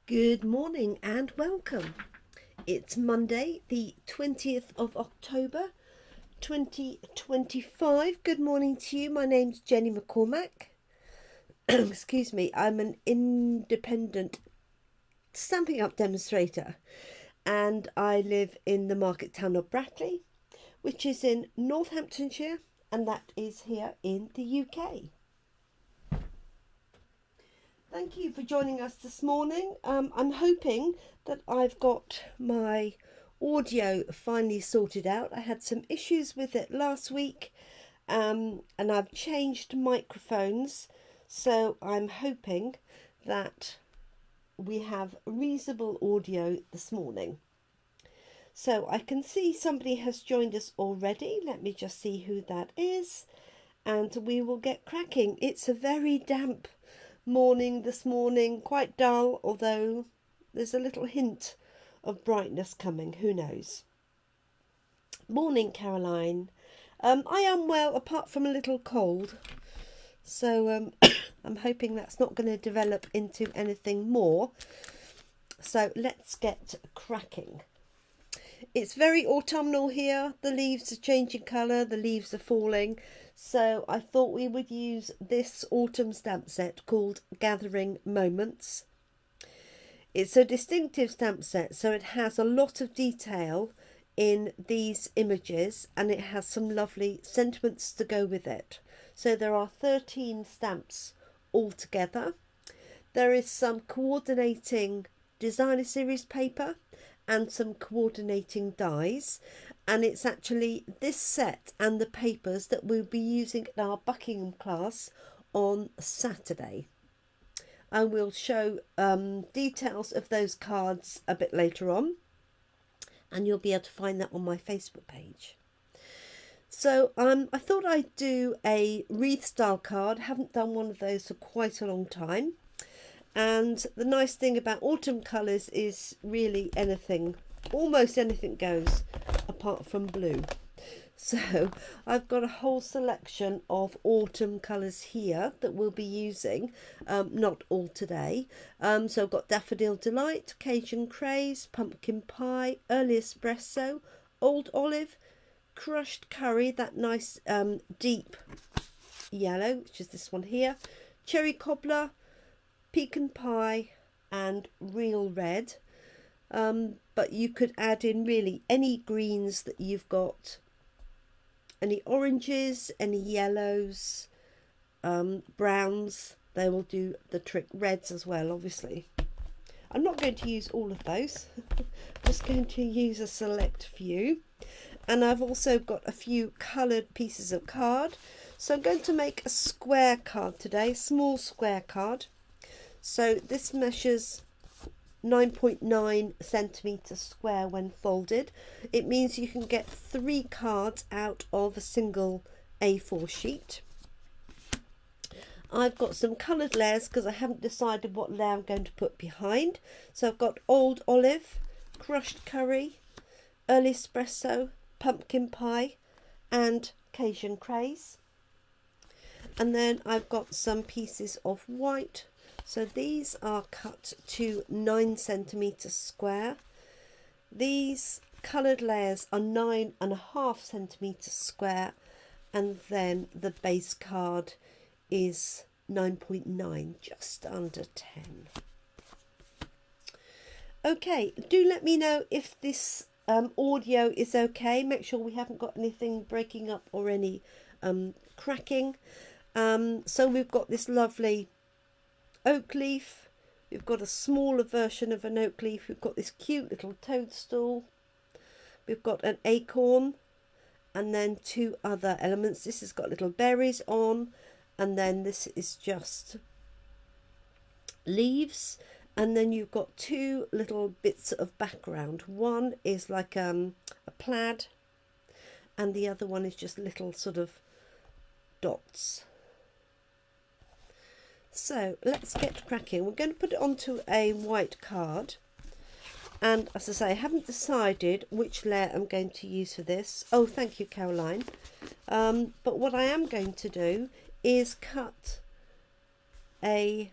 Good morning and welcome. It's Monday, the 20th of October, 2025. Good morning to you. My name's Jenny McCormack. Excuse me, I'm an independent Stampin' Up demonstrator and I live in the market town of Brackley, which is in Northamptonshire, and that is here in the UK. Thank you for joining us this morning. I'm hoping that I've got my audio finally sorted out. I had some issues with it last week, and I've changed microphones, so I'm hoping that we have reasonable audio this morning. So I can see somebody has joined us already. Let me just see who that is, and we will get cracking. It's a very damp morning this morning, quite dull, although there's a little hint of brightness coming, who knows. Morning, Caroline. I am well, apart from a little cold, so I'm hoping that's not going to develop into anything more. So let's get cracking. It's very autumnal here. The leaves are changing colour, the leaves are falling. So I thought we would use this autumn stamp set called Gathernig Moments. It's a distinctive stamp set, so it has a lot of detail in these images and it has some lovely sentiments to go with it. So there are 13 stamps altogether. There is some coordinating designer series paper and some coordinating dies, and it's actually this set and the papers that we'll be using in our Buckingham class on Saturday. And we'll show details of those cards a bit later on, and you'll be able to find that on my Facebook page. So I thought I'd do a wreath style card. Haven't done one of those for quite a long time. And the nice thing about autumn colours is really anything, almost anything goes apart from blue. So I've got a whole selection of autumn colours here that we'll be using, not all today. So I've got Daffodil Delight, Cajun Craze, Pumpkin Pie, Early Espresso, Old Olive, Crushed Curry, that nice deep yellow, which is this one here, Cherry Cobbler, Pecan Pie and Real Red, but you could add in really any greens that you've got, any oranges, any yellows, browns, they will do the trick. Reds as well, obviously. I'm not going to use all of those. I'm just going to use a select few, and I've also got a few coloured pieces of card. So I'm going to make a square card today, small square card. So this measures 9.9 centimetres square when folded. It means you can get 3 cards out of a single A4 sheet. I've got some coloured layers because I haven't decided what layer I'm going to put behind. So I've got Old Olive, Crushed Curry, Early Espresso, Pumpkin Pie and Cajun Craze. And then I've got some pieces of white. So these are cut to 9 centimetres square. These coloured layers are 9.5 centimetres square, and then the base card is 9.9, just under 10. Okay, do let me know if this audio is okay. Make sure we haven't got anything breaking up or any cracking. So we've got this lovely oak leaf, we've got a smaller version of an oak leaf, we've got this cute little toadstool, we've got an acorn, and then 2 other elements. This has got little berries on, and then this is just leaves, and then you've got 2 little bits of background. One is like a plaid, and the other one is just little sort of dots. So let's get cracking. We're going to put it onto a white card, and as I say, I haven't decided which layer I'm going to use for this. Oh, thank you, Caroline. But what I am going to do is cut a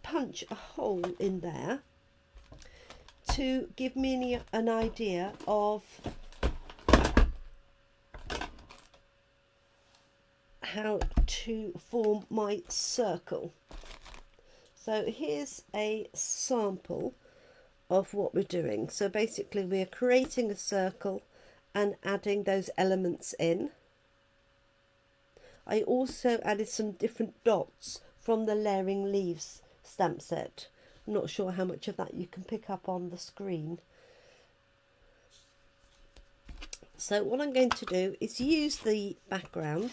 punch a hole in there to give me an idea of how to form my circle. So here's a sample of what we're doing. So basically we're creating a circle and adding those elements in. I also added some different dots from the Layering Leaves stamp set. I'm not sure how much of that you can pick up on the screen. So what I'm going to do is use the background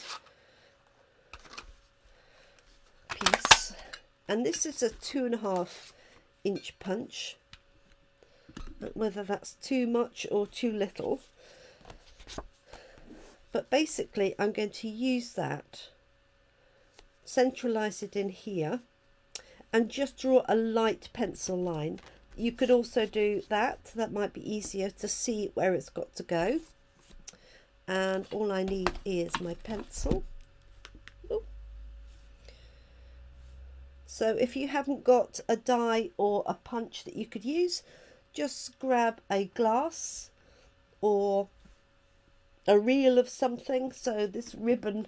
piece, and this is a 2.5 inch punch, whether that's too much or too little, but basically I'm going to use that, centralize it in here, and just draw a light pencil line. You could also do that might be easier to see where it's got to go. And all I need is my pencil. Ooh. So if you haven't got a die or a punch that you could use, just grab a glass or a reel of something. So this ribbon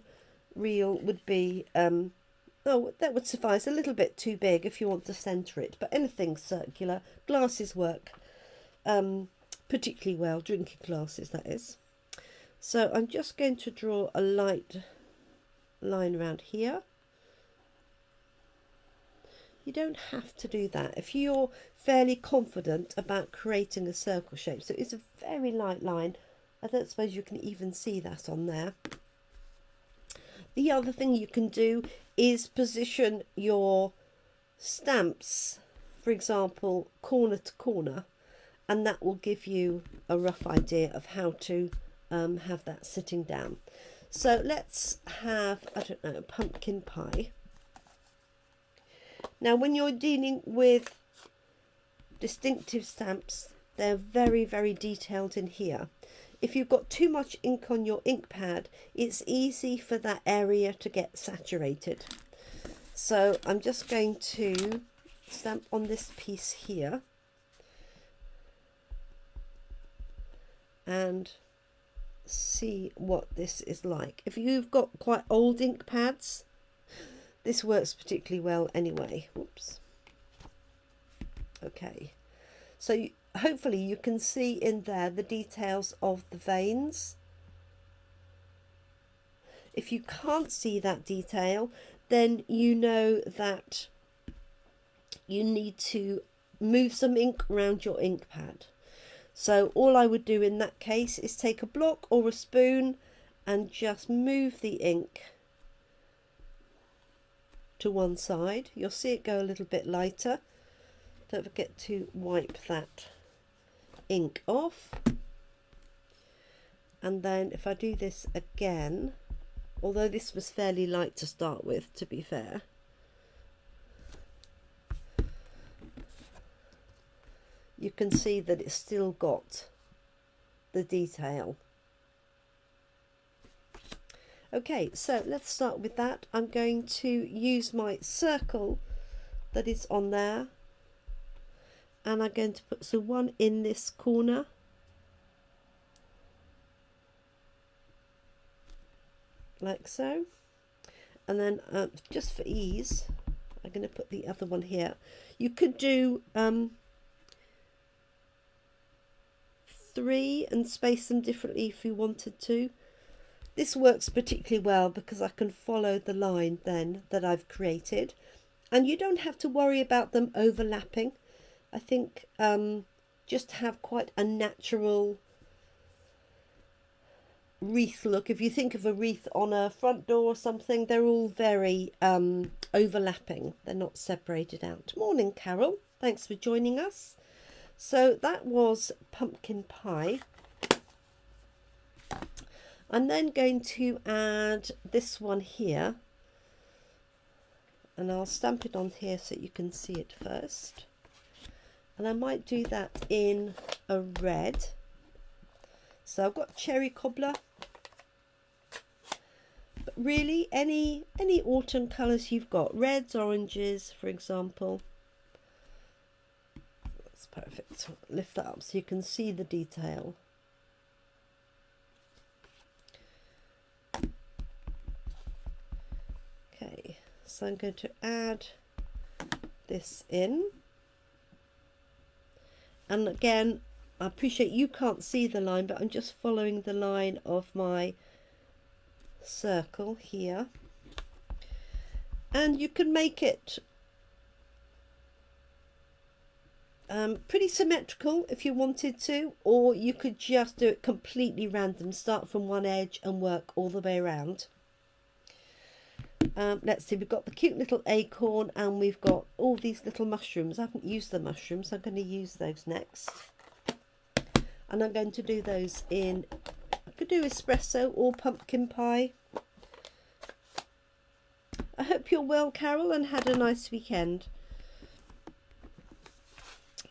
reel would be, oh, that would suffice. A little bit too big if you want to centre it, but anything circular. Glasses work particularly well, drinking glasses that is. So I'm just going to draw a light line around here. You don't have to do that if you're fairly confident about creating a circle shape. So it's a very light line. I don't suppose you can even see that on there. The other thing you can do is position your stamps, for example, corner to corner, and that will give you a rough idea of how to have that sitting down. So let's have, I don't know, pumpkin pie. Now when you're dealing with distinctive stamps, they're very, very detailed in here. If you've got too much ink on your ink pad, it's easy for that area to get saturated. So I'm just going to stamp on this piece here and see what this is like. If you've got quite old ink pads, this works particularly well anyway. Oops. Okay, so hopefully you can see in there the details of the veins. If you can't see that detail, then you know that you need to move some ink around your ink pad. So all I would do in that case is take a block or a spoon and just move the ink to one side. You'll see it go a little bit lighter. Don't forget to wipe that ink off. And then if I do this again, although this was fairly light to start with, to be fair, you can see that it's still got the detail. Okay, so let's start with that. I'm going to use my circle that is on there, and I'm going to put some one in this corner, like so, and then just for ease I'm going to put the other one here. You could do 3 and space them differently if you wanted to. This works particularly well because I can follow the line then that I've created, and you don't have to worry about them overlapping. I think just have quite a natural wreath look. If you think of a wreath on a front door or something, they're all very overlapping. They're not separated out. Morning, Carol. Thanks for joining us. So that was pumpkin pie. I'm then going to add this one here, and I'll stamp it on here so you can see it first. And I might do that in a red. So I've got cherry cobbler, but really any autumn colours you've got, reds, oranges, for example. Let's perfect. Lift that up so you can see the detail. Okay, so I'm going to add this in. And again, I appreciate you can't see the line, but I'm just following the line of my circle here. And you can make it pretty symmetrical if you wanted to, or you could just do it completely random, start from one edge and work all the way around. Let's see, we've got the cute little acorn and we've got all these little mushrooms. I haven't used the mushrooms, so I'm going to use those next. And I'm going to do those in, I could do espresso or pumpkin pie. I hope you're well, Carol, and had a nice weekend.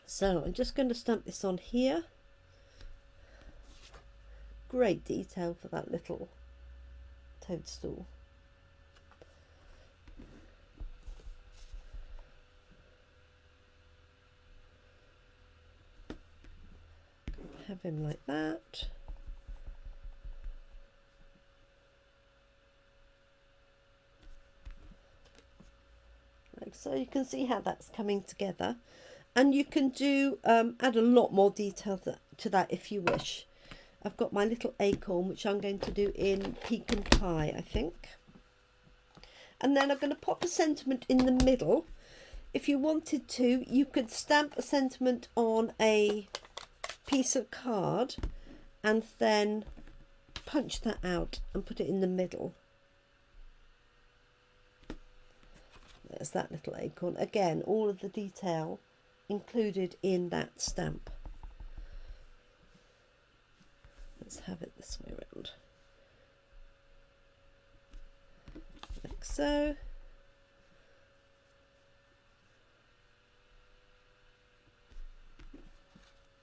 So I'm just going to stamp this on here. Great detail for that little toadstool. Have him like that. Like so, you can see how that's coming together. And you can do add a lot more detail to that if you wish. I've got my little acorn, which I'm going to do in pecan pie, I think. And then I'm going to pop a sentiment in the middle. If you wanted to, you could stamp a sentiment on a piece of card and then punch that out and put it in the middle. There's that little acorn. Again, all of the detail included in that stamp. Let's have it this way around, like so.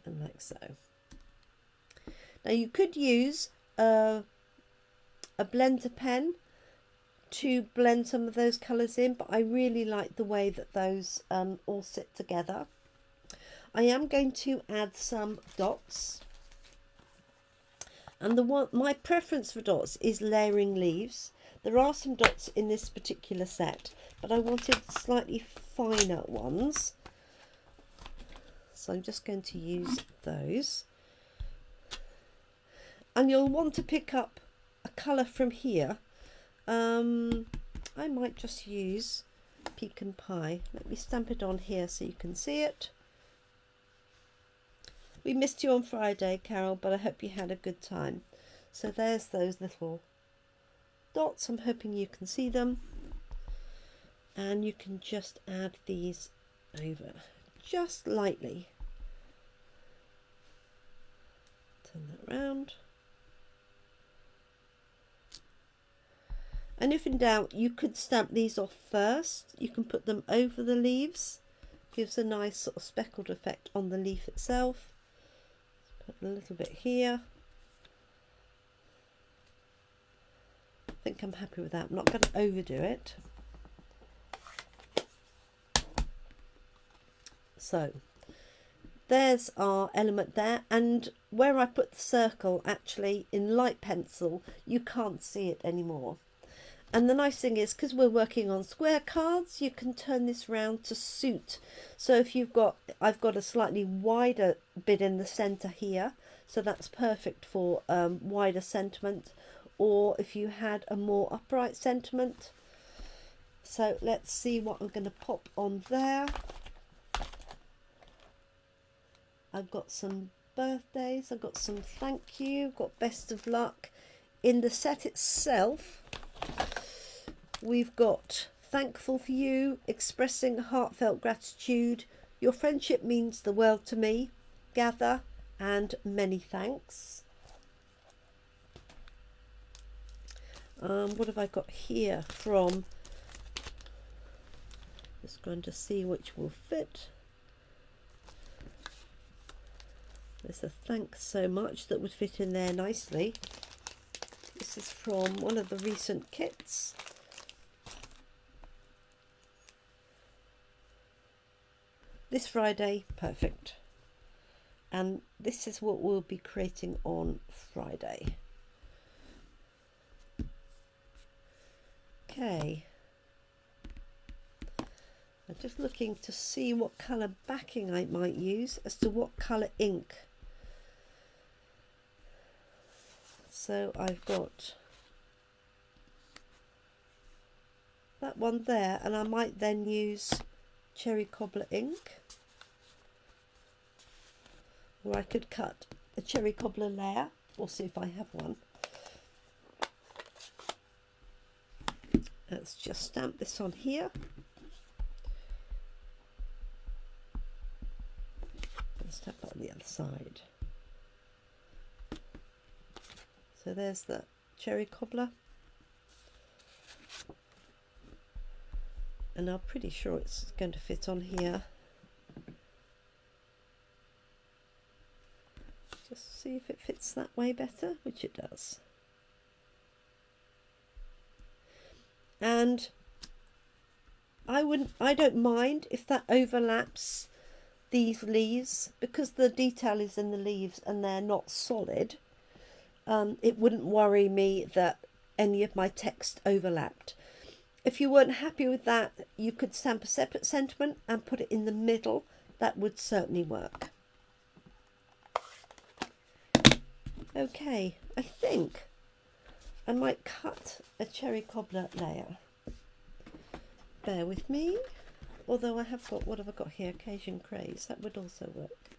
And like so. Now you could use a blender pen to blend some of those colours in, but I really like the way that those all sit together. I am going to add some dots, and my preference for dots is layering leaves. There are some dots in this particular set, but I wanted slightly finer ones, so I'm just going to use those. And you'll want to pick up a colour from here. I might just use pecan pie. Let me stamp it on here so you can see it. We missed you on Friday, Carol, but I hope you had a good time. So there's those little dots. I'm hoping you can see them. And you can just add these over just lightly. Turn that round. And if in doubt, you could stamp these off first. You can put them over the leaves. Gives a nice sort of speckled effect on the leaf itself. Put a little bit here. I think I'm happy with that. I'm not going to overdo it. So there's our element there, and where I put the circle, actually in light pencil, you can't see it anymore. And the nice thing is, because we're working on square cards, you can turn this round to suit. So if I've got a slightly wider bit in the centre here, so that's perfect for wider sentiment, or if you had a more upright sentiment. So let's see what I'm going to pop on there. I've got some birthdays, I've got some thank you, got best of luck. In the set itself, we've got thankful for you, expressing heartfelt gratitude, your friendship means the world to me, gather, and many thanks. What have I got here from, just going to see which will fit. There's a thanks so much that would fit in there nicely. This is from one of the recent kits. This Friday, perfect. And this is what we'll be creating on Friday. Okay. I'm just looking to see what colour backing I might use as to what colour ink. So I've got that one there, and I might then use cherry cobbler ink, or I could cut a cherry cobbler layer. We'll see if I have one. Let's just stamp this on here. And stamp that on the other side. So there's the cherry cobbler. And I'm pretty sure it's going to fit on here. Just see if it fits that way better, which it does. And I don't mind if that overlaps these leaves, because the detail is in the leaves and they're not solid. It wouldn't worry me that any of my text overlapped. If you weren't happy with that, you could stamp a separate sentiment and put it in the middle. That would certainly work. Okay, I think I might cut a cherry cobbler layer. Bear with me. Although I have got, what have I got here? Cajun craze. That would also work.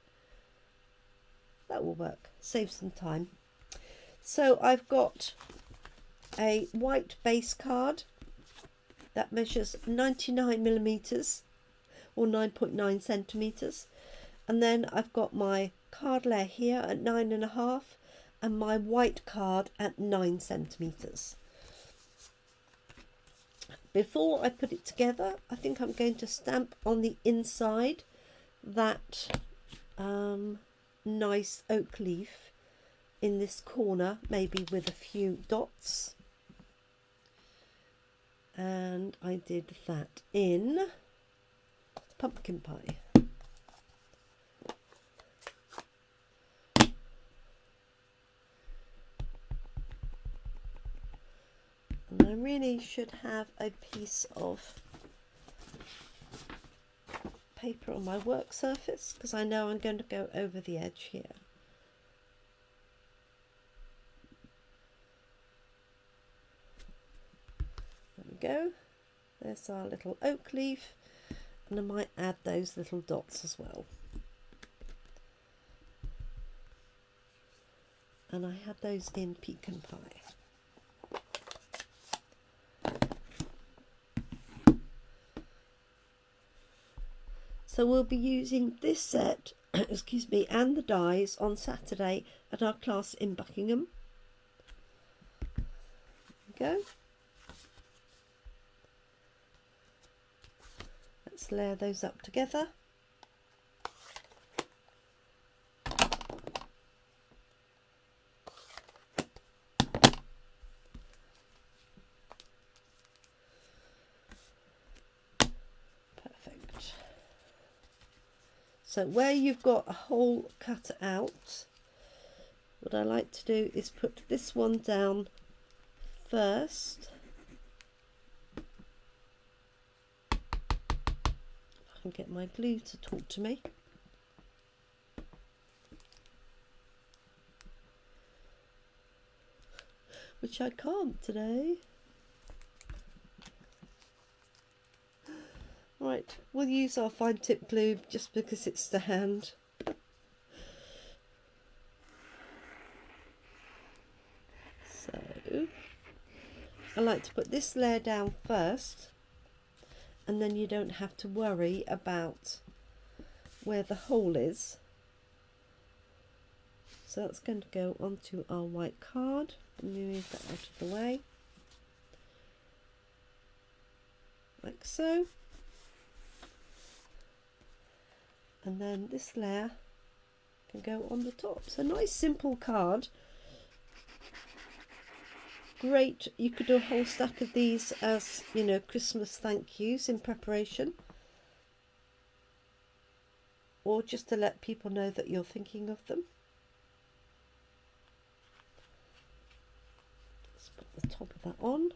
That will work. Save some time. So I've got a white base card that measures 99 millimeters or 9.9 centimeters, and then I've got my card layer here at 9.5 and my white card at 9 centimeters. Before I put it together, I think I'm going to stamp on the inside that nice oak leaf in this corner, maybe with a few dots. And I did that in pumpkin pie. And I really should have a piece of paper on my work surface, because I know I'm going to go over the edge here. There we go. There's our little oak leaf, and I might add those little dots as well. And I had those in pecan pie. So we'll be using this set, excuse me, and the dies on Saturday at our class in Buckingham. There we go. Let's layer those up together. Perfect. So where you've got a hole cut out, what I like to do is put this one down first. If I can get my glue to talk to me. Which I can't today. Right, we'll use our fine tip glue just because it's to hand. So, I like to put this layer down first, and then you don't have to worry about where the hole is. So that's going to go onto our white card. Let me move that out of the way. Like so. And then this layer can go on the top. So nice simple card. Great, you could do a whole stack of these as, you know, Christmas thank yous in preparation. or just to let people know that you're thinking of them. Let's put the top of that on.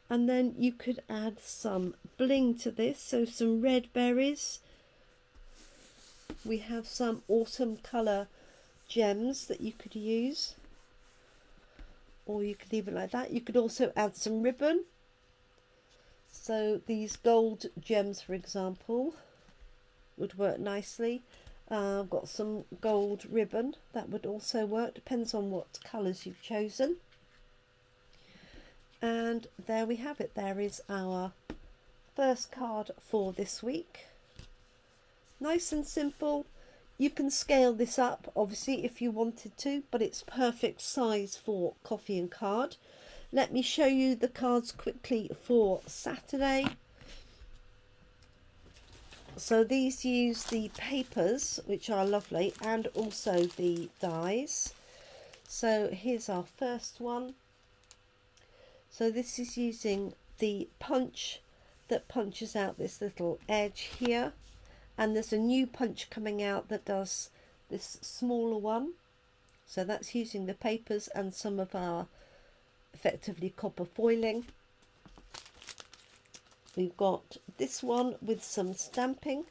And then you could add some bling to this, so some red berries. We have some autumn colour gems that you could use, or you could leave it like that. You could also add some ribbon. So these gold gems, for example, would work nicely. I've got some gold ribbon that would also work, depends on what colours you've chosen. And there we have it. There is our first card for this week. Nice and simple. You can scale this up, obviously, if you wanted to, but it's perfect size for coffee and card. Let me show you the cards quickly for Saturday. So these use the papers, which are lovely, and also the dies. So here's our first one. So this is using the punch that punches out this little edge here, and there's a new punch coming out that does this smaller one. So that's using the papers and some of our effectively copper foiling. We've got this one with some stamping,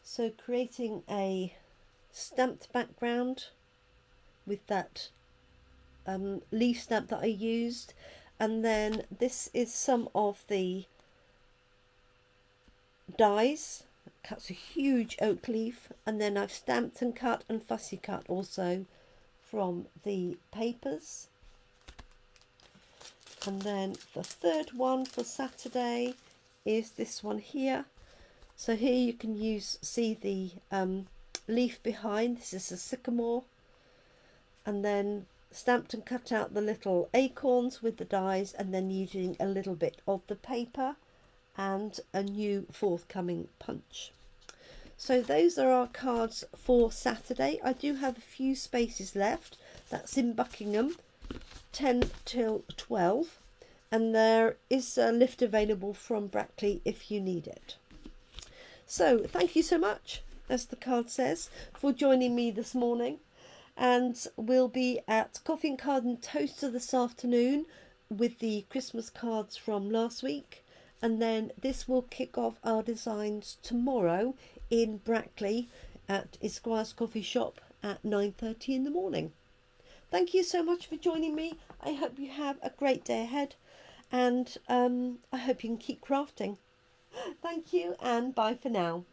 so creating a stamped background with that leaf stamp that I used, and then this is some of the dies. Cuts a huge oak leaf, and then I've stamped and cut and fussy cut also from the papers. And then the third one for Saturday is this one here. So here you can see the leaf behind. This is a sycamore, and then stamped and cut out the little acorns with the dies, and then using a little bit of the paper and a new forthcoming punch. So those are our cards for Saturday. I do have a few spaces left. That's in Buckingham, 10 till 12, and there is a lift available from Brackley if you need it. So thank you so much, as the card says, for joining me this morning, and we'll be at Coffee and Card and Toaster this afternoon with the Christmas cards from last week, and then this will kick off our designs tomorrow in Brackley at Esquire's Coffee Shop at 9:30 in the morning. Thank you so much for joining me. I hope you have a great day ahead, and I hope you can keep crafting. Thank you, and bye for now.